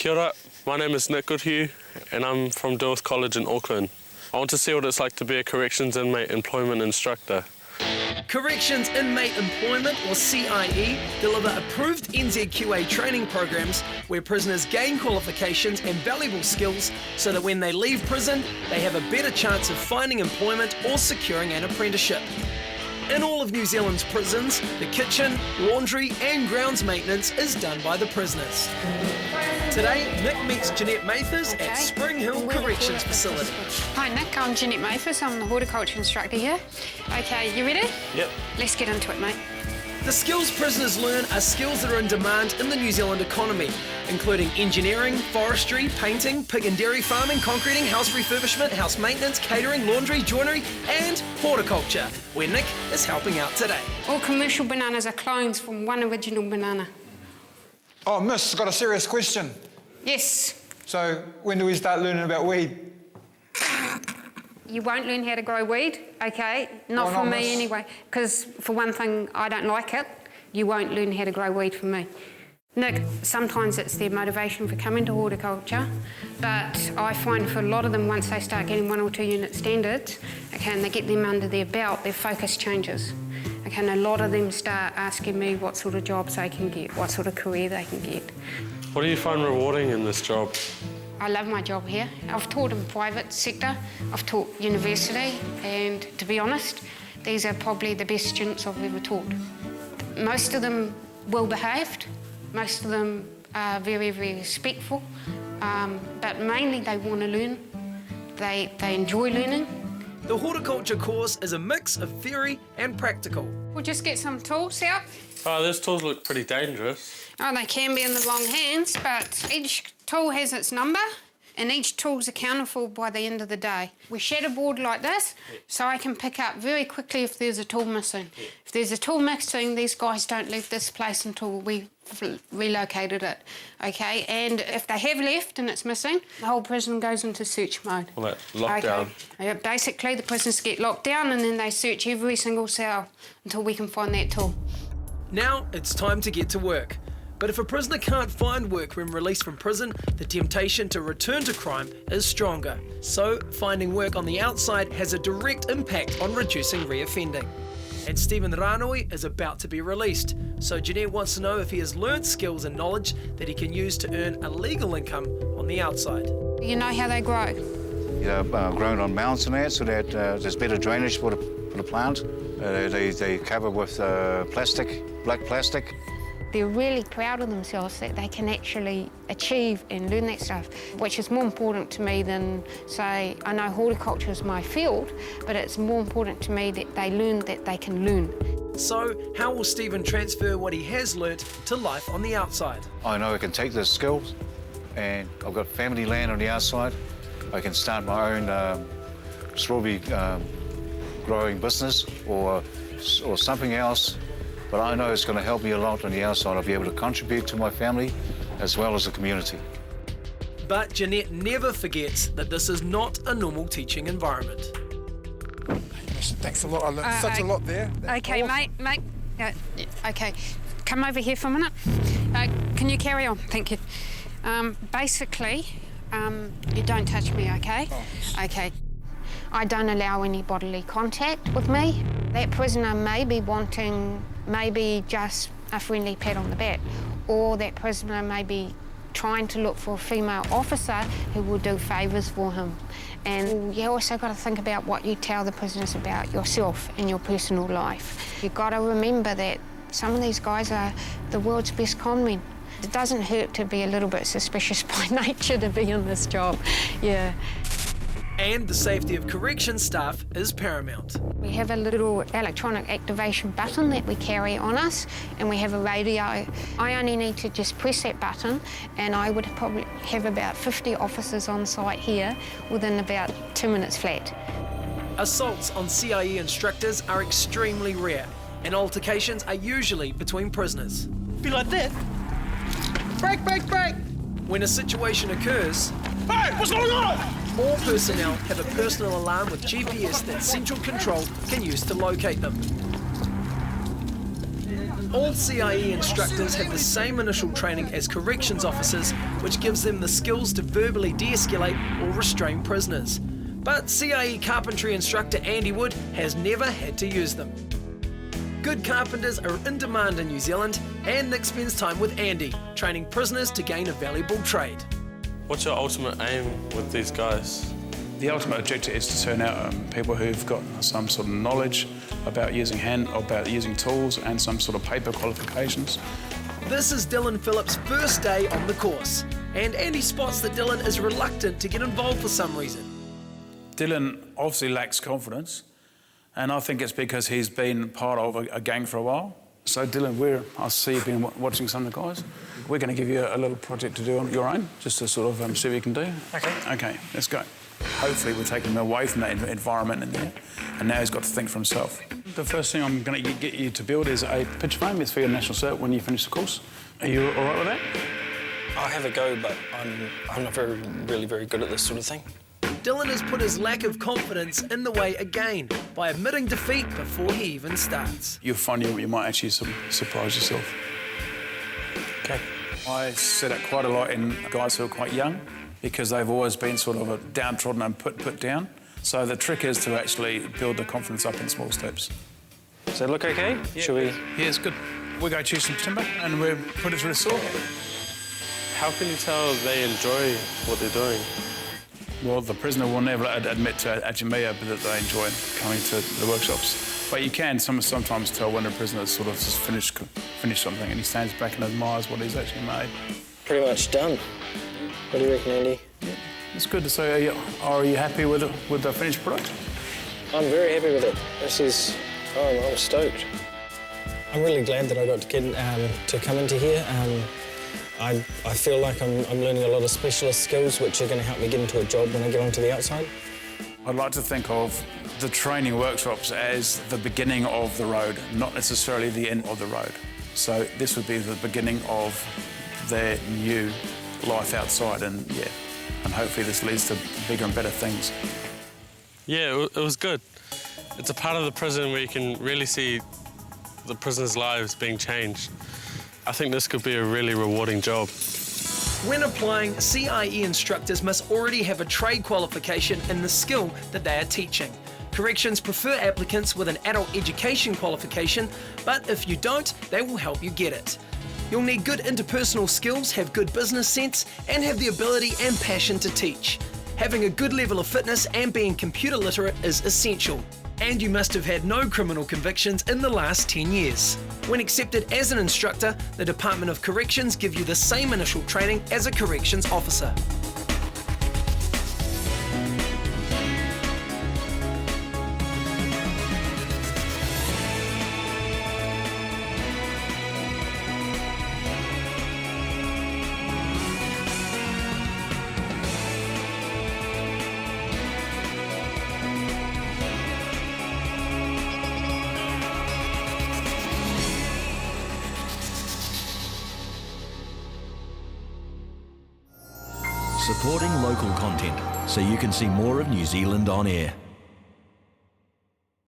Kia ora, my name is Nick Goodhue and I'm from Duluth College in Auckland. I want to see what it's like to be a corrections inmate employment instructor. Corrections Inmate Employment, or CIE, deliver approved NZQA training programs where prisoners gain qualifications and valuable skills so that when they leave prison, they have a better chance of finding employment or securing an apprenticeship. In all of New Zealand's prisons, the kitchen, laundry and grounds maintenance is done by the prisoners. Today, Nick meets Jeanette Mathers at Spring Hill Corrections Facility. Hi Nick, I'm Jeanette Mathers, I'm the Horticulture Instructor here. Okay, you ready? Yep. Let's get into it, mate. The skills prisoners learn are skills that are in demand in the New Zealand economy, including engineering, forestry, painting, pig and dairy farming, concreting, house refurbishment, house maintenance, catering, laundry, joinery and horticulture, where Nick is helping out today. All commercial bananas are clones from one original banana. Oh, miss, got a serious question. Yes. So, when do we start learning about weed? You won't learn how to grow weed, okay? Not Why from not, me miss? anyway, because for one thing, I don't like it. You won't learn how to grow weed from me. Nick, sometimes it's their motivation for coming to horticulture, but I find for a lot of them, once they start getting 1 or 2 unit standards, okay, and they get them under their belt, their focus changes. Okay, and a lot of them start asking me what sort of jobs they can get, what sort of career they can get. What do you find rewarding in this job? I love my job here. I've taught in private sector, I've taught university, and to be honest, these are probably the best students I've ever taught. Most of them well-behaved, most of them are very, very respectful, but mainly they want to learn, they enjoy learning. The horticulture course is a mix of theory and practical. We'll just get some tools out. Oh, those tools look pretty dangerous. Oh, they can be in the wrong hands, but each tool has its number and each tool's accounted for by the end of the day. We shed a board like this, so I can pick up very quickly if there's a tool missing. If there's a tool missing, these guys don't leave this place until we relocated it, okay? And if they have left and it's missing, the whole prison goes into search mode. Well, that lockdown. Okay. Yeah, basically, the prisoners get locked down and then they search every single cell until we can find that tool. Now it's time to get to work. But if a prisoner can't find work when released from prison, the temptation to return to crime is stronger. So finding work on the outside has a direct impact on reducing reoffending. And Stephen Ranoi is about to be released. So Jeanette wants to know if he has learnt skills and knowledge that he can use to earn a legal income on the outside. You know how they grow? Grown on mounds and that, so that there's better drainage for the plant. They cover with black plastic. They're really proud of themselves that they can actually achieve and learn that stuff, which is more important to me than, say, I know horticulture is my field, but it's more important to me that they learn that they can learn. So how will Stephen transfer what he has learnt to life on the outside? I know I can take those skills, and I've got family land on the outside. I can start my own strawberry growing business or something else. But I know it's going to help me a lot on the outside. I'll be able to contribute to my family as well as the community. But Jeanette never forgets that this is not a normal teaching environment. Thanks a lot. I learned such a lot there. Okay, Awesome. mate. Okay, come over here for a minute. Can you carry on? Thank you. Basically, you don't touch me, okay? Oh. Okay. I don't allow any bodily contact with me. That prisoner may be wanting maybe just a friendly pat on the back, or that prisoner may be trying to look for a female officer who will do favours for him. And you also got to think about what you tell the prisoners about yourself and your personal life. You've got to remember that some of these guys are the world's best con men. It doesn't hurt to be a little bit suspicious by nature to be in this job, yeah. And the safety of correction staff is paramount. We have a little electronic activation button that we carry on us, and we have a radio. I only need to just press that button, and I would probably have about 50 officers on site here within about 2 minutes flat. Assaults on CIE instructors are extremely rare, and altercations are usually between prisoners. Be like that. Break, break, break! When a situation occurs, Hey, what's going on? all personnel have a personal alarm with GPS that Central Control can use to locate them. All CIE instructors have the same initial training as corrections officers, which gives them the skills to verbally de-escalate or restrain prisoners. But CIE carpentry instructor Andy Wood has never had to use them. Good carpenters are in demand in New Zealand, and Nick spends time with Andy, training prisoners to gain a valuable trade. What's your ultimate aim with these guys? The ultimate objective is to turn out people who've got some sort of knowledge about using tools and some sort of paper qualifications. This is Dylan Phillips' first day on the course, and Andy spots that Dylan is reluctant to get involved for some reason. Dylan obviously lacks confidence, and I think it's because he's been part of a gang for a while. So Dylan, I see you've been watching some of the guys. We're going to give you a little project to do on your own, just to sort of see what you can do. Okay, let's go. Hopefully we're taking him away from that environment in there, and now he's got to think for himself. The first thing I'm going to get you to build is a picture frame. It's for your national cert when you finish the course. Are you all right with that? I'll have a go, but I'm not really very good at this sort of thing. Dylan has put his lack of confidence in the way again by admitting defeat before he even starts. You'll find you might actually surprise yourself. Okay. I set up quite a lot in guys who are quite young because they've always been sort of a downtrodden and put down. So the trick is to actually build the confidence up in small steps. Does that look okay? Yeah. Shall we? Yeah, it's good. We'll go choose some timber and we'll put it through the saw. How can you tell they enjoy what they're doing? Well, the prisoner will never admit to Ajimea that they enjoy coming to the workshops. But you can sometimes tell when a prisoner's sort of just finished something and he stands back and admires what he's actually made. Pretty much done. What do you reckon, Andy? Yeah, it's good to say. Are you happy with the finished product? I'm very happy with it. This is... I'm stoked. I'm really glad that I got to come into here. I feel like I'm learning a lot of specialist skills which are going to help me get into a job when I get onto the outside. I'd like to think of the training workshops as the beginning of the road, not necessarily the end of the road. So this would be the beginning of their new life outside, and hopefully this leads to bigger and better things. Yeah, it was good. It's a part of the prison where you can really see the prisoners' lives being changed. I think this could be a really rewarding job. When applying, CIE instructors must already have a trade qualification in the skill that they are teaching. Corrections prefer applicants with an adult education qualification, but if you don't, they will help you get it. You'll need good interpersonal skills, have good business sense, and have the ability and passion to teach. Having a good level of fitness and being computer literate is essential. And you must have had no criminal convictions in the last 10 years. When accepted as an instructor, the Department of Corrections give you the same initial training as a corrections officer. Supporting local content so you can see more of New Zealand on air.